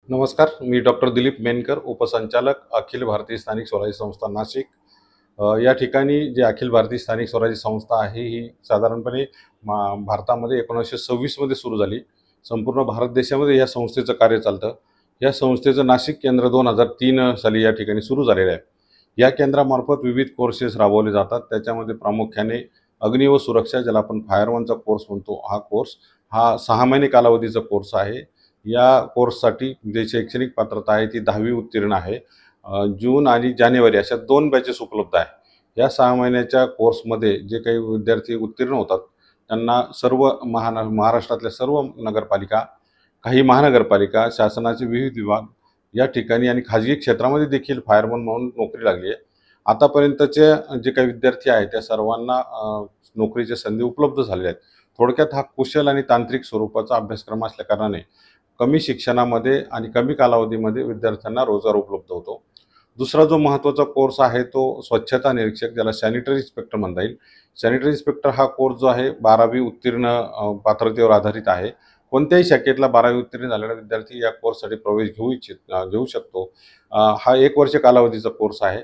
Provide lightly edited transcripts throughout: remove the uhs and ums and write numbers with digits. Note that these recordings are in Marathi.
नमस्कार, मी डॉक्टर दिलीप मेनकर, उपसंचालक अखिल भारतीय स्थानिक स्वराज्य संस्था नाशिक। या ठिकाणी जे अखिल भारतीय स्थानिक स्वराज्य संस्था आहे, ही साधारणपणे भारतामध्ये 1926 मध्ये सुरू झाली। संपूर्ण भारत देशामध्ये या संस्थेचं कार्य चालतं। या संस्थेचं नाशिक केंद्र 2003 साली या ठिकाणी सुरू झालेलं आहे। या केंद्रामार्फत विविध कोर्सेस राबवले जातात। त्याच्यामध्ये प्रामुख्याने अग्नी व सुरक्षा, ज्याला आपण फायरमनचा कोर्स म्हणतो, हा 6 महिने कालावधीचा कोर्स आहे। या कोर्ससाठी जे शैक्षणिक पात्रता आहे ती 10वी उत्तीर्ण आहे। जून आणि जानेवारी अशा 2 बॅचेस उपलब्ध आहे। या 6 महिन्याच्या कोर्समध्ये जे काही विद्यार्थी उत्तीर्ण होतात त्यांना सर्व महाराष्ट्रातल्या सर्व नगरपालिका, काही महानगरपालिका, शासनाचे विविध विभाग या ठिकाणी आणि खाजगी क्षेत्रामध्ये देखील फायरमन म्हणून नोकरी लागली आहे। आतापर्यंतचे जे काही विद्यार्थी आहेत त्या सर्वांना नोकरीच्या संधी उपलब्ध झालेल्या आहेत। थोडक्यात हा कुशल आणि तांत्रिक स्वरूपाचा अभ्यासक्रम असल्याकारणाने कमी शिक्षणामध्ये आणि कमी कालावधीमध्ये विद्यार्थ्यांना रोजगार उपलब्ध होतो। दुसरा जो महत्त्वाचा कोर्स आहे तो स्वच्छता निरीक्षक, ज्याला सॅनिटरी इन्स्पेक्टर म्हणता येईल। सॅनिटरी इन्स्पेक्टर हा कोर्स जो आहे 12वी उत्तीर्ण पात्रतेवर आधारित आहे। कोणत्याही शाखेतला 12वी उत्तीर्ण झालेला विद्यार्थी या कोर्ससाठी प्रवेश घेऊ शकतो। हा 1 वर्ष कालावधीचा कोर्स आहे।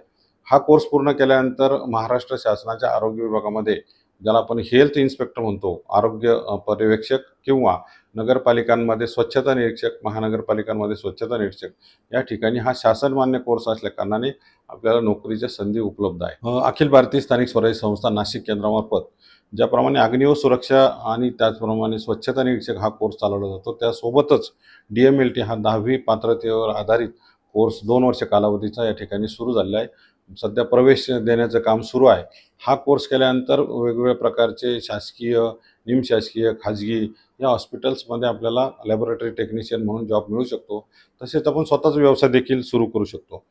हा कोर्स पूर्ण केल्यानंतर महाराष्ट्र शासनाच्या आरोग्य विभागामध्ये, ज्याला आपण हेल्थ इन्स्पेक्टर म्हणतो, आरोग्य पर्यवेक्षक किंवा नगरपालिकांमध्ये स्वच्छता निरीक्षक, महानगरपालिकांमध्ये स्वच्छता निरीक्षक, या ठिकाणी हा शासनमान्य कोर्स असल्याकारणाने आपल्याला नोकरीच्या संधी उपलब्ध आहे। अखिल भारतीय स्थानिक स्वराज्य संस्था नाशिक केंद्रामार्फत ज्याप्रमाणे अग्नी व सुरक्षा आणि त्याचप्रमाणे स्वच्छता निरीक्षक हा कोर्स चालवला जातो, त्यासोबतच DMLT हा 10वी पात्रतेवर आधारित कोर्स 2 वर्ष कालावधीचा या ठिकाणी सुरू झालेला आहे। सध्या प्रवेश देण्याचं काम सुरू आहे। हा कोर्स केल्यानंतर वेगवेगळ्या प्रकारचे शासकीय, निमशासकीय, खाजगी या हॉस्पिटल्समध्ये आपल्याला लॅबोरेटरी टेक्निशियन म्हणून जॉब मिळू शकतो। तसेच आपण स्वतःचा व्यवसाय देखील सुरू करू शकतो।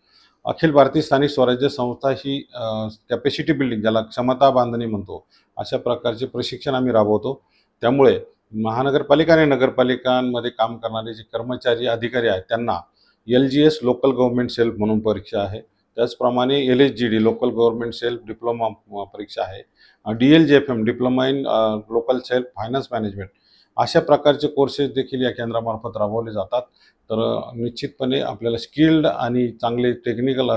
अखिल भारतीय स्थानिक स्वराज्य संस्था ही कॅपॅसिटी बिल्डिंग, ज्याला क्षमता बांधणी म्हणतो, अशा प्रकारचे प्रशिक्षण आम्ही राबवतो। त्यामुळे महानगरपालिका आणि नगरपालिकांमध्ये काम करणारे जे कर्मचारी, अधिकारी आहेत त्यांना LGS लोकल गव्हर्नमेंट सेल्फ म्हणून परीक्षा आहे। त्याचप्रमाणे LSGD local government self diploma परीक्षा आहे। DLJFM diploma in local self finance management, अशा प्रकारचे कोर्सेस देखील या केंद्रामार्फत राबवले जातात। तर निश्चितपणे आपल्याला स्किल्ड आणि चांगले टेक्निकल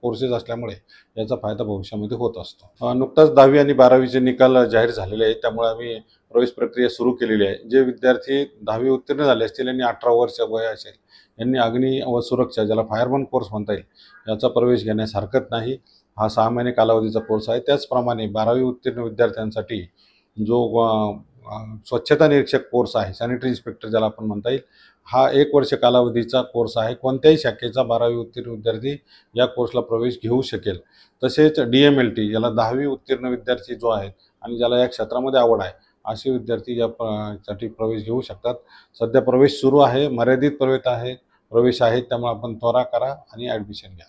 कोर्सेस असल्यामुळे याचा फायदा भविष्यामध्ये होत असतो। नुकताच 10वी आणि 12वीचे निकाल जाहीर झालेले आहेत, त्यामुळे आम्ही प्रवेश प्रक्रिया सुरू केलेली आहे। जे विद्यार्थी 10वी उत्तीर्ण झाले असतील आणि 18 वर्ष वय असेल, यांनी अग्नी व सुरक्षा, ज्याला फायरमन कोर्स म्हणता येईल, याचा प्रवेश घेण्यास हरकत नाही। हा 6 महिने कालावधीचा कोर्स आहे। त्याचप्रमाणे 12वी उत्तीर्ण विद्यार्थ्यांसाठी जो स्वच्छता निरीक्षक कोर्स आहे, सॅनिटरी इन्स्पेक्टर ज्याला आपण म्हणता येईल, हा 1 वर्ष कालावधीचा कोर्स आहे। कोणत्याही शाखेचा 12वी उत्तीर्ण विद्यार्थी या कोर्सला प्रवेश घेऊ शकेल। तसेच DMLT, ज्याला 10वी उत्तीर्ण विद्यार्थी जो आहे आणि ज्याला या क्षेत्रामध्ये आवड आहे, असे विद्यार्थी या साठी प्रवेश घेऊ शकतात। सध्या प्रवेश सुरू आहे, मर्यादित प्रवेश आहे, त्यामुळे आपण त्वरा करा आणि ॲडमिशन घ्या।